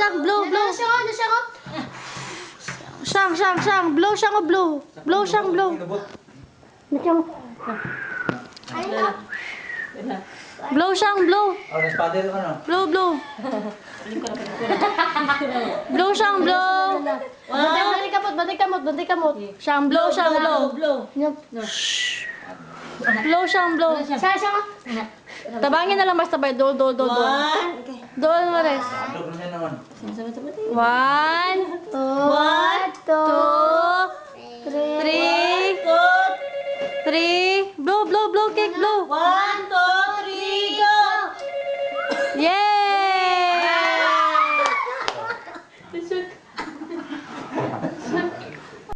sang, blow, blow. Sang, blow, sang, blow. Blow, sang, blow. Blow, sang, blow. Blow, blow. Blow, sang, blow. Bantik kamot. Sang, blow, sang, blow. Blow, sang, blow. Tabangin na lang basta ba? Dol. Dol, Mares. 1, 2, 3, 3. Blow, cake, blow. 1, 2,